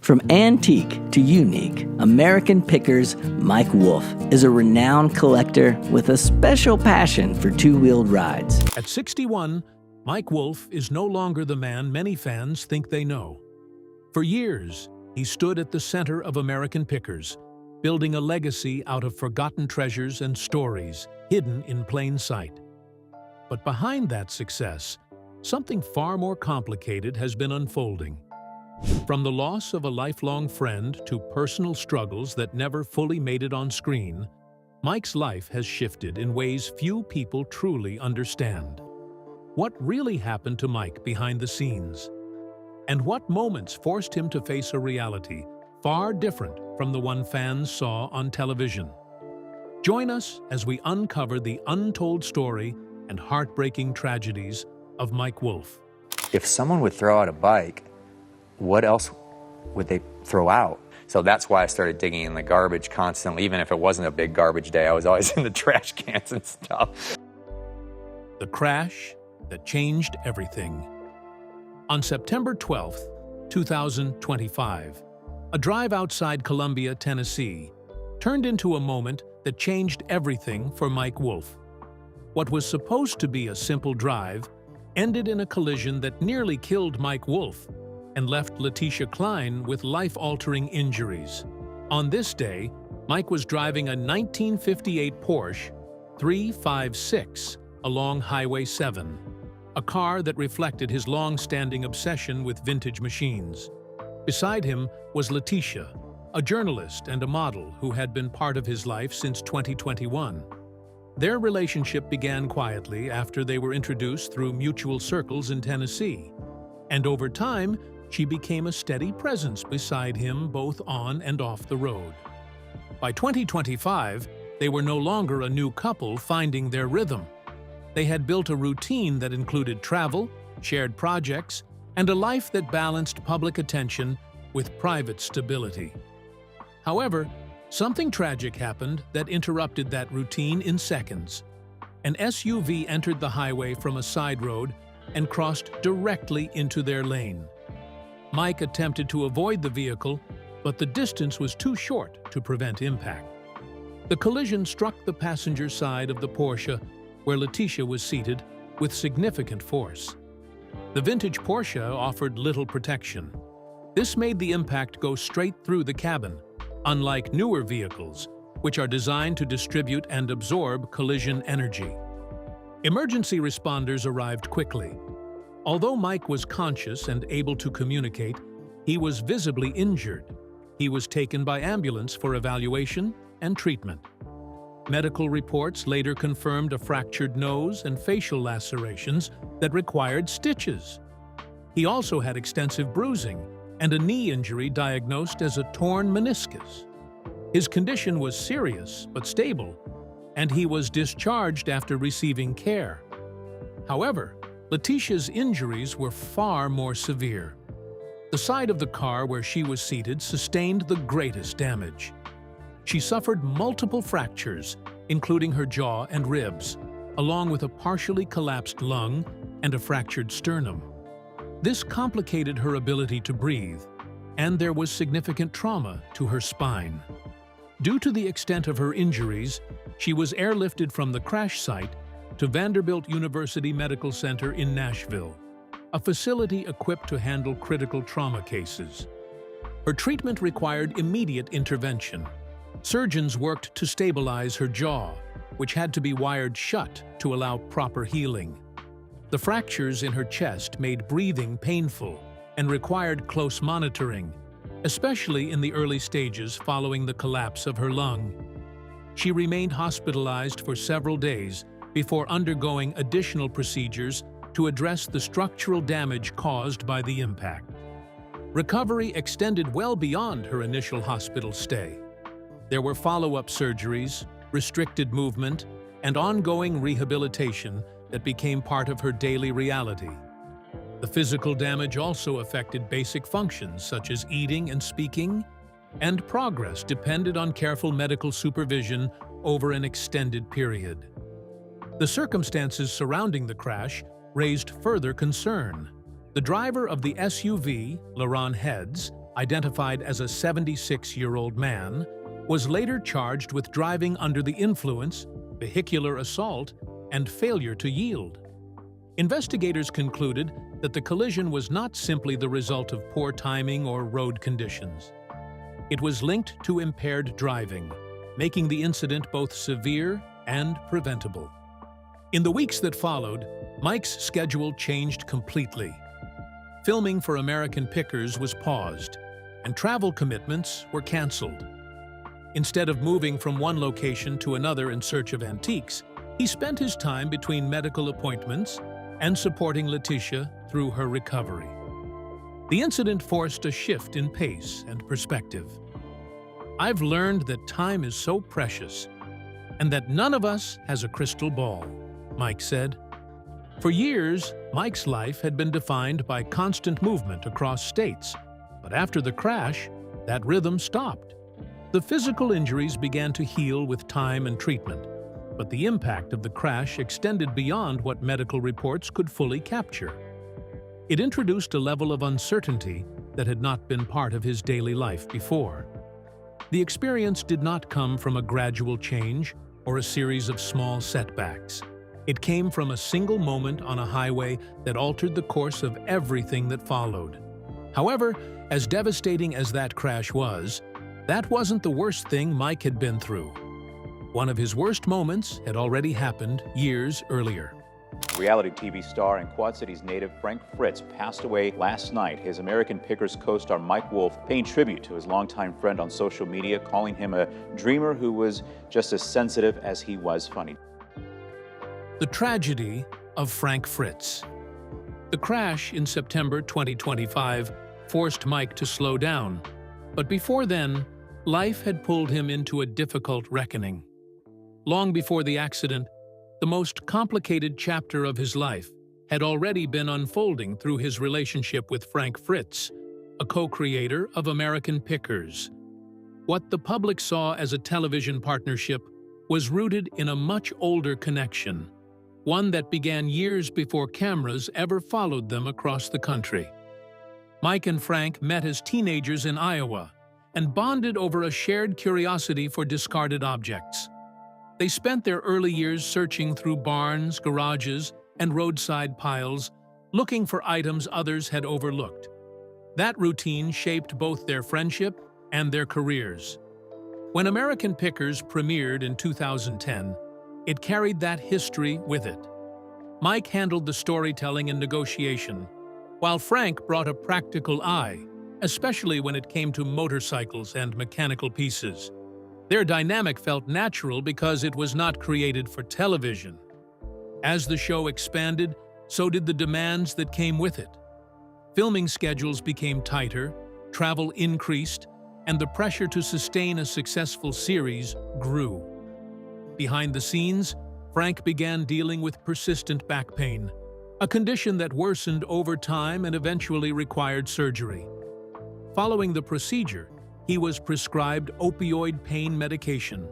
From antique to unique, American Pickers Mike Wolfe is a renowned collector with a special passion for two-wheeled rides. At 61, Mike Wolfe is no longer the man many fans think they know. For years, he stood at the center of American Pickers, building a legacy out of forgotten treasures and stories hidden in plain sight. But behind that success, something far more complicated has been unfolding. From the loss of a lifelong friend to personal struggles that never fully made it on screen, Mike's life has shifted in ways few people truly understand. What really happened to Mike behind the scenes? And what moments forced him to face a reality far different from the one fans saw on television? Join us as we uncover the untold story and heartbreaking tragedies of Mike Wolfe. If someone would throw out a bike, what else would they throw out? So that's why I started digging in the garbage constantly. Even if it wasn't a big garbage day, I was always in the trash cans and stuff. The crash that changed everything. On September 12, 2025, a drive outside Columbia, Tennessee, turned into a moment that changed everything for Mike Wolfe. What was supposed to be a simple drive ended in a collision that nearly killed Mike Wolfe and left Letitia Klein with life-altering injuries. On this day, Mike was driving a 1958 Porsche 356 along Highway 7, a car that reflected his long-standing obsession with vintage machines. Beside him was Letitia, a journalist and a model who had been part of his life since 2021. Their relationship began quietly after they were introduced through mutual circles in Tennessee, and over time, she became a steady presence beside him both on and off the road. By 2025, they were no longer a new couple finding their rhythm. They had built a routine that included travel, shared projects, and a life that balanced public attention with private stability. However, something tragic happened that interrupted that routine in seconds. An SUV entered the highway from a side road and crossed directly into their lane. Mike attempted to avoid the vehicle, but the distance was too short to prevent impact. The collision struck the passenger side of the Porsche, where Letitia was seated, with significant force. The vintage Porsche offered little protection. This made the impact go straight through the cabin, unlike newer vehicles, which are designed to distribute and absorb collision energy. Emergency responders arrived quickly. Although Mike was conscious and able to communicate, he was visibly injured. He was taken by ambulance for evaluation and treatment. Medical reports later confirmed a fractured nose and facial lacerations that required stitches. He also had extensive bruising and a knee injury diagnosed as a torn meniscus. His condition was serious but stable, and he was discharged after receiving care. However, Letitia's injuries were far more severe. The side of the car where she was seated sustained the greatest damage. She suffered multiple fractures, including her jaw and ribs, along with a partially collapsed lung and a fractured sternum. This complicated her ability to breathe, and there was significant trauma to her spine. Due to the extent of her injuries, she was airlifted from the crash site to Vanderbilt University Medical Center in Nashville, a facility equipped to handle critical trauma cases. Her treatment required immediate intervention. Surgeons worked to stabilize her jaw, which had to be wired shut to allow proper healing. The fractures in her chest made breathing painful and required close monitoring, especially in the early stages following the collapse of her lung. She remained hospitalized for several days before undergoing additional procedures to address the structural damage caused by the impact. Recovery extended well beyond her initial hospital stay. There were follow-up surgeries, restricted movement, and ongoing rehabilitation that became part of her daily reality. The physical damage also affected basic functions such as eating and speaking, and progress depended on careful medical supervision over an extended period. The circumstances surrounding the crash raised further concern. The driver of the SUV, LaRon Heads, identified as a 76-year-old man, was later charged with driving under the influence, vehicular assault, and failure to yield. Investigators concluded that the collision was not simply the result of poor timing or road conditions. It was linked to impaired driving, making the incident both severe and preventable. In the weeks that followed, Mike's schedule changed completely. Filming for American Pickers was paused, and travel commitments were canceled. Instead of moving from one location to another in search of antiques, he spent his time between medical appointments and supporting Letitia through her recovery. The incident forced a shift in pace and perspective. "I've learned that time is so precious, and that none of us has a crystal ball," Mike said. For years, Mike's life had been defined by constant movement across states, but after the crash, that rhythm stopped. The physical injuries began to heal with time and treatment, but the impact of the crash extended beyond what medical reports could fully capture. It introduced a level of uncertainty that had not been part of his daily life before. The experience did not come from a gradual change or a series of small setbacks. It came from a single moment on a highway that altered the course of everything that followed. However, as devastating as that crash was, that wasn't the worst thing Mike had been through. One of his worst moments had already happened years earlier. Reality TV star and Quad Cities native Frank Fritz passed away last night. His American Pickers co-star Mike Wolfe paying tribute to his longtime friend on social media, calling him a dreamer who was just as sensitive as he was funny. The tragedy of Frank Fritz. The crash in September 2025 forced Mike to slow down, but before then, life had pulled him into a difficult reckoning. Long before the accident, the most complicated chapter of his life had already been unfolding through his relationship with Frank Fritz, a co-creator of American Pickers. What the public saw as a television partnership was rooted in a much older connection, one that began years before cameras ever followed them across the country. Mike and Frank met as teenagers in Iowa and bonded over a shared curiosity for discarded objects. They spent their early years searching through barns, garages, and roadside piles, looking for items others had overlooked. That routine shaped both their friendship and their careers. When American Pickers premiered in 2010, it carried that history with it. Mike handled the storytelling and negotiation, while Frank brought a practical eye, especially when it came to motorcycles and mechanical pieces. Their dynamic felt natural because it was not created for television. As the show expanded, so did the demands that came with it. Filming schedules became tighter, travel increased, and the pressure to sustain a successful series grew. Behind the scenes, Frank began dealing with persistent back pain, a condition that worsened over time and eventually required surgery. Following the procedure, he was prescribed opioid pain medication.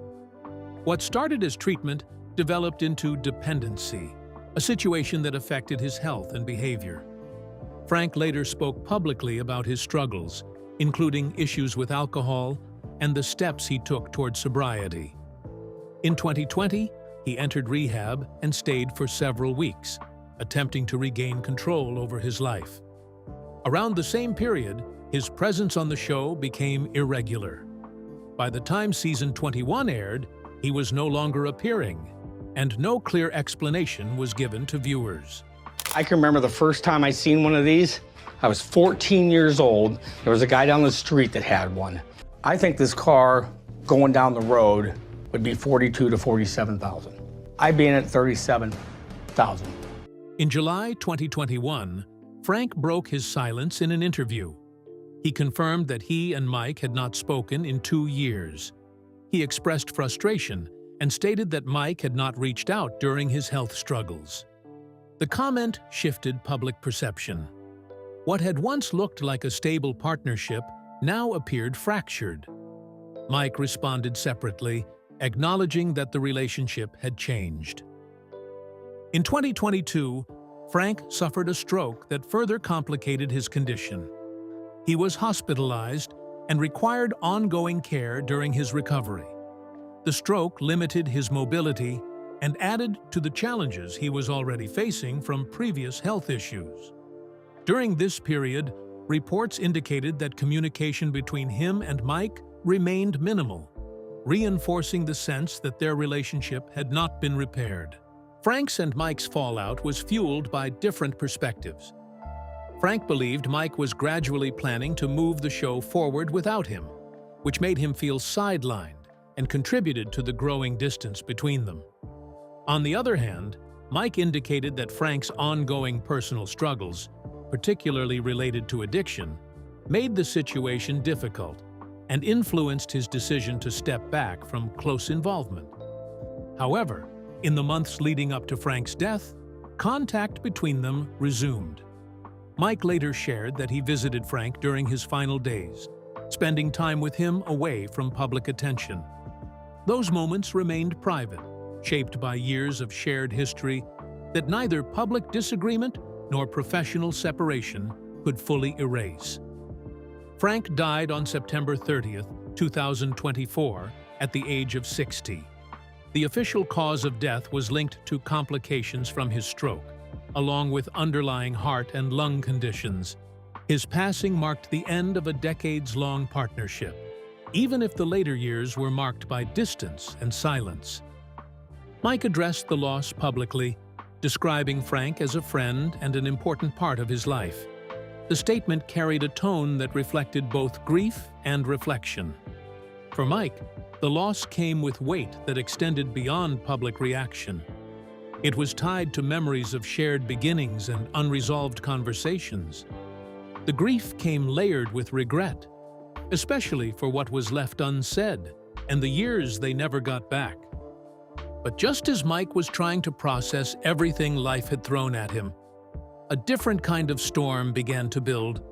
What started as treatment developed into dependency, a situation that affected his health and behavior. Frank later spoke publicly about his struggles, including issues with alcohol and the steps he took toward sobriety. In 2020, he entered rehab and stayed for several weeks, attempting to regain control over his life. Around the same period, his presence on the show became irregular. By the time season 21 aired, he was no longer appearing, and no clear explanation was given to viewers. I can remember the first time I seen one of these. I was 14 years old. There was a guy down the street that had one. I think this car going down the road would be 42 to 47,000. I'd be in at 37,000. In July 2021, Frank broke his silence in an interview. He confirmed that he and Mike had not spoken in 2 years. He expressed frustration and stated that Mike had not reached out during his health struggles. The comment shifted public perception. What had once looked like a stable partnership now appeared fractured. Mike responded separately, acknowledging that the relationship had changed. In 2022, Frank suffered a stroke that further complicated his condition. He was hospitalized and required ongoing care during his recovery. The stroke limited his mobility and added to the challenges he was already facing from previous health issues. During this period, reports indicated that communication between him and Mike remained minimal, reinforcing the sense that their relationship had not been repaired. Frank's and Mike's fallout was fueled by different perspectives. Frank believed Mike was gradually planning to move the show forward without him, which made him feel sidelined and contributed to the growing distance between them. On the other hand, Mike indicated that Frank's ongoing personal struggles, particularly related to addiction, made the situation difficult and influenced his decision to step back from close involvement. However, in the months leading up to Frank's death, contact between them resumed. Mike later shared that he visited Frank during his final days, spending time with him away from public attention. Those moments remained private, shaped by years of shared history that neither public disagreement nor professional separation could fully erase. Frank died on September 30th, 2024, at the age of 60. The official cause of death was linked to complications from his stroke, along with underlying heart and lung conditions. His passing marked the end of a decades-long partnership, even if the later years were marked by distance and silence. Mike addressed the loss publicly, describing Frank as a friend and an important part of his life. The statement carried a tone that reflected both grief and reflection. For Mike, the loss came with weight that extended beyond public reaction. It was tied to memories of shared beginnings and unresolved conversations. The grief came layered with regret, especially for what was left unsaid and the years they never got back. But just as Mike was trying to process everything life had thrown at him, a different kind of storm began to build,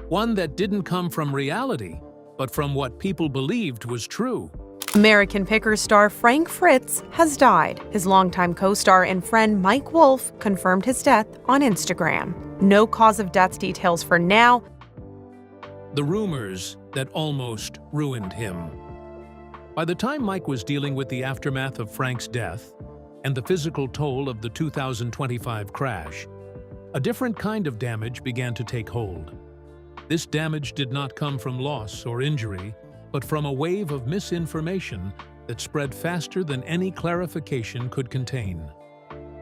one that didn't come from reality, but from what people believed was true. American Picker star Frank Fritz has died. His longtime co-star and friend Mike Wolfe confirmed his death on Instagram. No cause of death details for now. The rumors that almost ruined him. By the time Mike was dealing with the aftermath of Frank's death and the physical toll of the 2025 crash, a different kind of damage began to take hold. This damage did not come from loss or injury, but from a wave of misinformation that spread faster than any clarification could contain.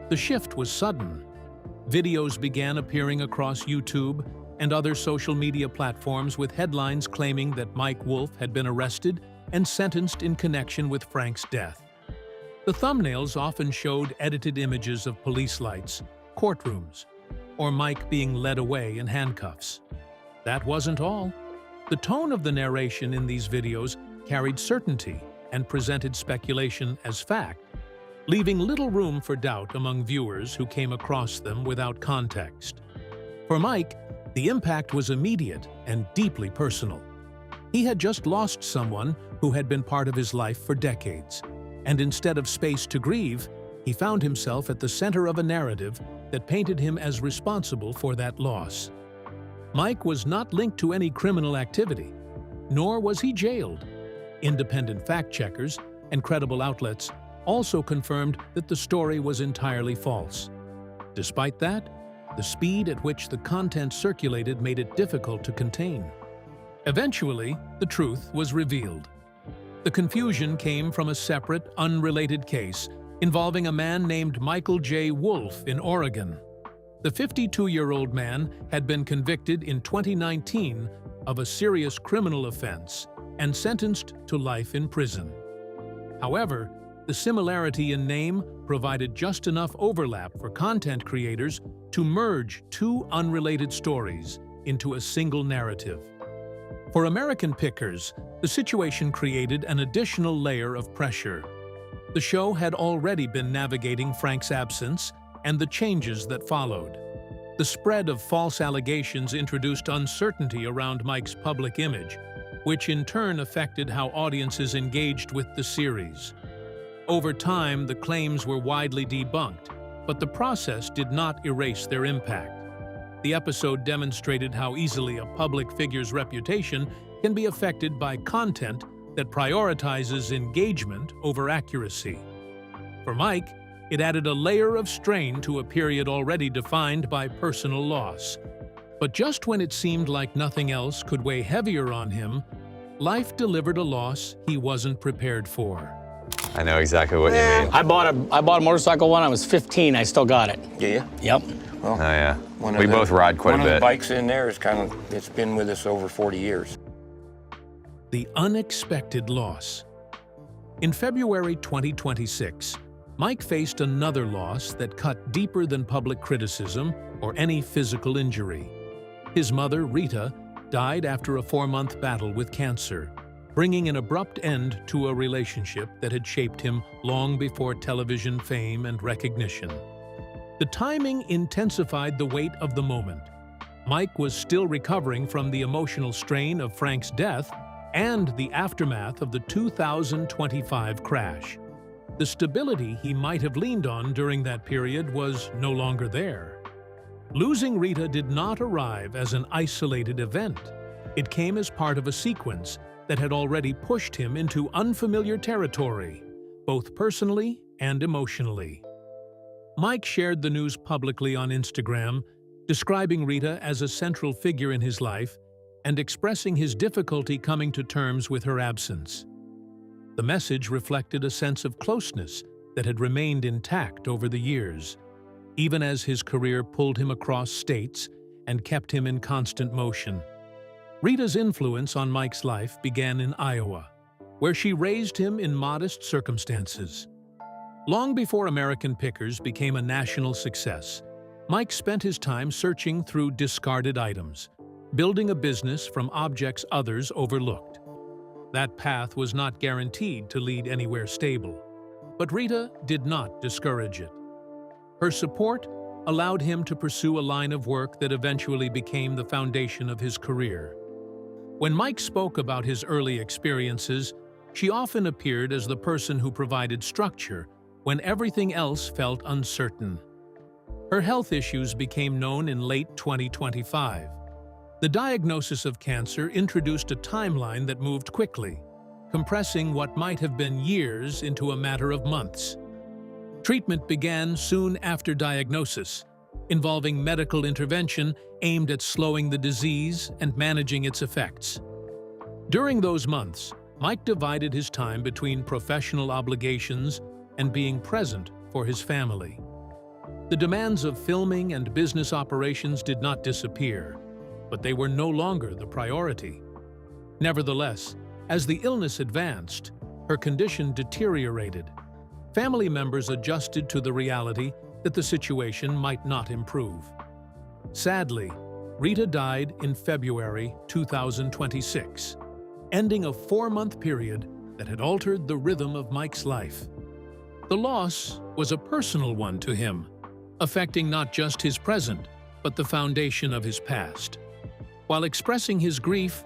The shift was sudden. Videos began appearing across YouTube and other social media platforms with headlines claiming that Mike Wolfe had been arrested and sentenced in connection with Frank's death. The thumbnails often showed edited images of police lights, courtrooms, or Mike being led away in handcuffs. That wasn't all. The tone of the narration in these videos carried certainty and presented speculation as fact, leaving little room for doubt among viewers who came across them without context. For Mike, the impact was immediate and deeply personal. He had just lost someone who had been part of his life for decades, and instead of space to grieve, he found himself at the center of a narrative that painted him as responsible for that loss. Mike was not linked to any criminal activity, nor was he jailed. Independent fact-checkers and credible outlets also confirmed that the story was entirely false. Despite that, the speed at which the content circulated made it difficult to contain. Eventually, the truth was revealed. The confusion came from a separate, unrelated case involving a man named Michael J. Wolfe in Oregon. The 52-year-old man had been convicted in 2019 of a serious criminal offense and sentenced to life in prison. However, the similarity in name provided just enough overlap for content creators to merge two unrelated stories into a single narrative. For American Pickers, the situation created an additional layer of pressure. The show had already been navigating Frank's absence and the changes that followed. The spread of false allegations introduced uncertainty around Mike's public image, which in turn affected how audiences engaged with the series. Over time, the claims were widely debunked, but the process did not erase their impact. The episode demonstrated how easily a public figure's reputation can be affected by content that prioritizes engagement over accuracy. For Mike, it added a layer of strain to a period already defined by personal loss. But just when it seemed like nothing else could weigh heavier on him, life delivered a loss he wasn't prepared for. I know exactly what you mean. I bought a motorcycle when I was 15. I still got it. Yeah. Yep. Well, Oh, yeah. We both ride quite a One of the bit. bikes in there is it's been with us over 40 years. The unexpected loss. In February 2026, Mike faced another loss that cut deeper than public criticism or any physical injury. His mother, Rita, died after a 4-month battle with cancer, bringing an abrupt end to a relationship that had shaped him long before television fame and recognition. The timing intensified the weight of the moment. Mike was still recovering from the emotional strain of Frank's death and the aftermath of the 2025 crash. The stability he might have leaned on during that period was no longer there. Losing Rita did not arrive as an isolated event. It came as part of a sequence that had already pushed him into unfamiliar territory, both personally and emotionally. Mike shared the news publicly on Instagram, describing Rita as a central figure in his life and expressing his difficulty coming to terms with her absence. The message reflected a sense of closeness that had remained intact over the years, even as his career pulled him across states and kept him in constant motion. Rita's influence on Mike's life began in Iowa, where she raised him in modest circumstances. Long before American Pickers became a national success, Mike spent his time searching through discarded items, building a business from objects others overlooked. That path was not guaranteed to lead anywhere stable, but Rita did not discourage it. Her support allowed him to pursue a line of work that eventually became the foundation of his career. When Mike spoke about his early experiences, she often appeared as the person who provided structure when everything else felt uncertain. Her health issues became known in late 2025. The diagnosis of cancer introduced a timeline that moved quickly, compressing what might have been years into a matter of months. Treatment began soon after diagnosis, involving medical intervention aimed at slowing the disease and managing its effects. During those months, Mike divided his time between professional obligations and being present for his family. The demands of filming and business operations did not disappear, but they were no longer the priority. Nevertheless, as the illness advanced, her condition deteriorated. Family members adjusted to the reality that the situation might not improve. Sadly, Rita died in February 2026, ending a 4-month period that had altered the rhythm of Mike's life. The loss was a personal one to him, affecting not just his present, but the foundation of his past. While expressing his grief,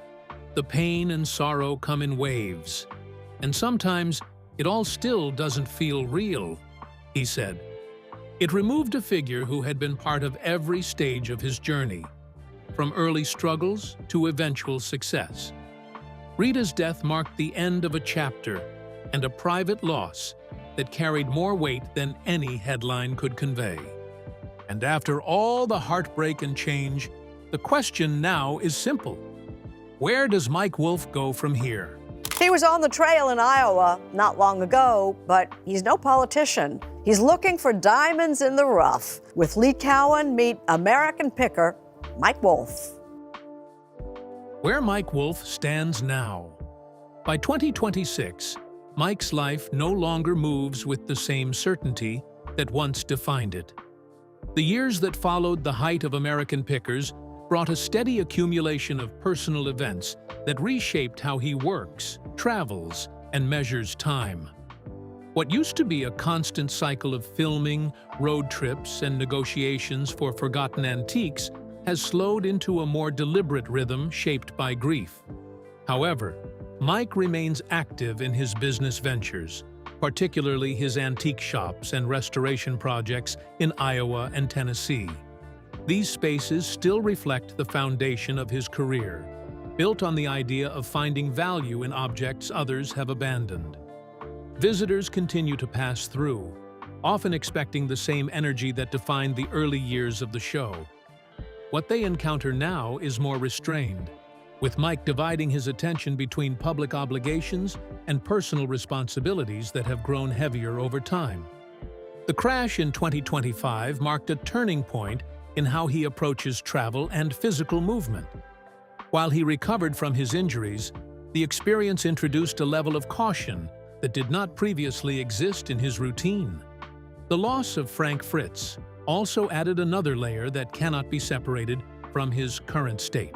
the pain and sorrow come in waves, and sometimes it all still doesn't feel real, he said. It removed a figure who had been part of every stage of his journey, from early struggles to eventual success. Rita's death marked the end of a chapter and a private loss that carried more weight than any headline could convey. And after all the heartbreak and change, the question now is simple. Where does Mike Wolfe go from here? He was on the trail in Iowa not long ago, but he's no politician. He's looking for diamonds in the rough. With Lee Cowan, meet American picker Mike Wolfe. Where Mike Wolfe stands now. By 2026, Mike's life no longer moves with the same certainty that once defined it. The years that followed the height of American Pickers brought a steady accumulation of personal events that reshaped how he works, travels, and measures time. What used to be a constant cycle of filming, road trips, and negotiations for forgotten antiques has slowed into a more deliberate rhythm shaped by grief. However, Mike remains active in his business ventures, particularly his antique shops and restoration projects in Iowa and Tennessee. These spaces still reflect the foundation of his career, built on the idea of finding value in objects others have abandoned. Visitors continue to pass through, often expecting the same energy that defined the early years of the show. What they encounter now is more restrained, with Mike dividing his attention between public obligations and personal responsibilities that have grown heavier over time. The crash in 2025 marked a turning point in how he approaches travel and physical movement. While he recovered from his injuries, the experience introduced a level of caution that did not previously exist in his routine. The loss of Frank Fritz also added another layer that cannot be separated from his current state.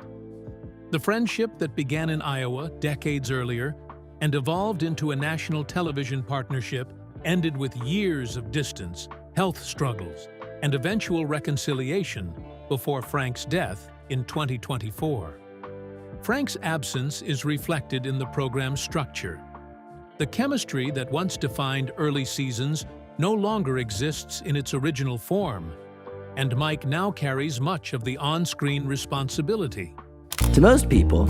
The friendship that began in Iowa decades earlier and evolved into a national television partnership ended with years of distance, health struggles, and eventual reconciliation before Frank's death in 2024. Frank's absence is reflected in the program's structure. The chemistry that once defined early seasons no longer exists in its original form, and Mike now carries much of the on-screen responsibility. To most people,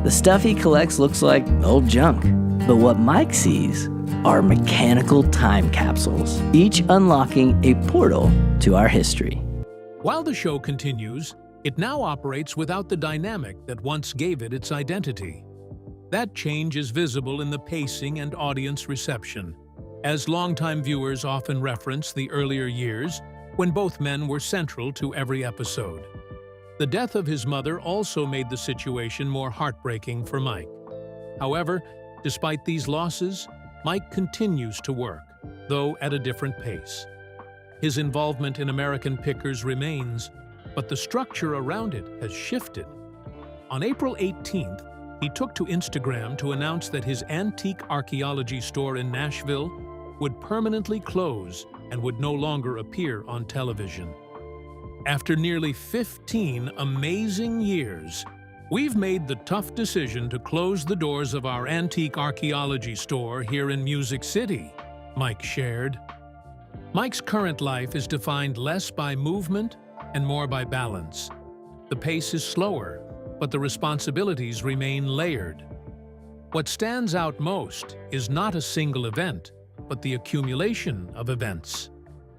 the stuff he collects looks like old junk. But what Mike sees are mechanical time capsules, each unlocking a portal to our history. While the show continues, it now operates without the dynamic that once gave it its identity. That change is visible in the pacing and audience reception, as longtime viewers often reference the earlier years when both men were central to every episode. The death of his mother also made the situation more heartbreaking for Mike. However, despite these losses, Mike continues to work, though at a different pace. His involvement in American Pickers remains, but the structure around it has shifted. On April 18th, he took to Instagram to announce that his antique archaeology store in Nashville would permanently close and would no longer appear on television. After nearly 15 amazing years, we've made the tough decision to close the doors of our antique archaeology store here in Music City, Mike shared. Mike's current life is defined less by movement and more by balance. The pace is slower, but the responsibilities remain layered. What stands out most is not a single event, but the accumulation of events.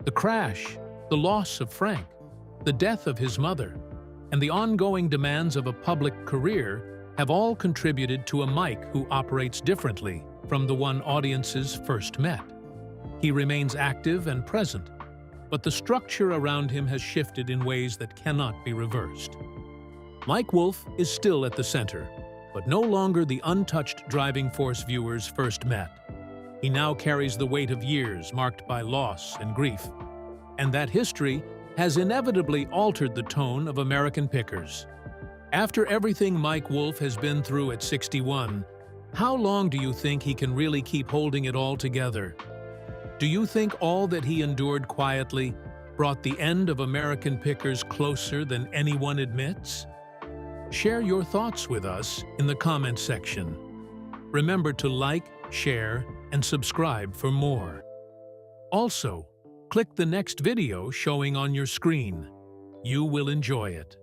The crash, the loss of Frank, the death of his mother, and the ongoing demands of a public career have all contributed to a Mike who operates differently from the one audiences first met. He remains active and present, but the structure around him has shifted in ways that cannot be reversed. Mike Wolfe is still at the center, but no longer the untouched driving force viewers first met. He now carries the weight of years marked by loss and grief, and that history has inevitably altered the tone of American Pickers. After everything Mike Wolfe has been through at 61, how long do you think he can really keep holding it all together? Do you think all that he endured quietly brought the end of American Pickers closer than anyone admits? Share your thoughts with us in the comment section. Remember to like, share, and subscribe for more. Also, click the next video showing on your screen. You will enjoy it.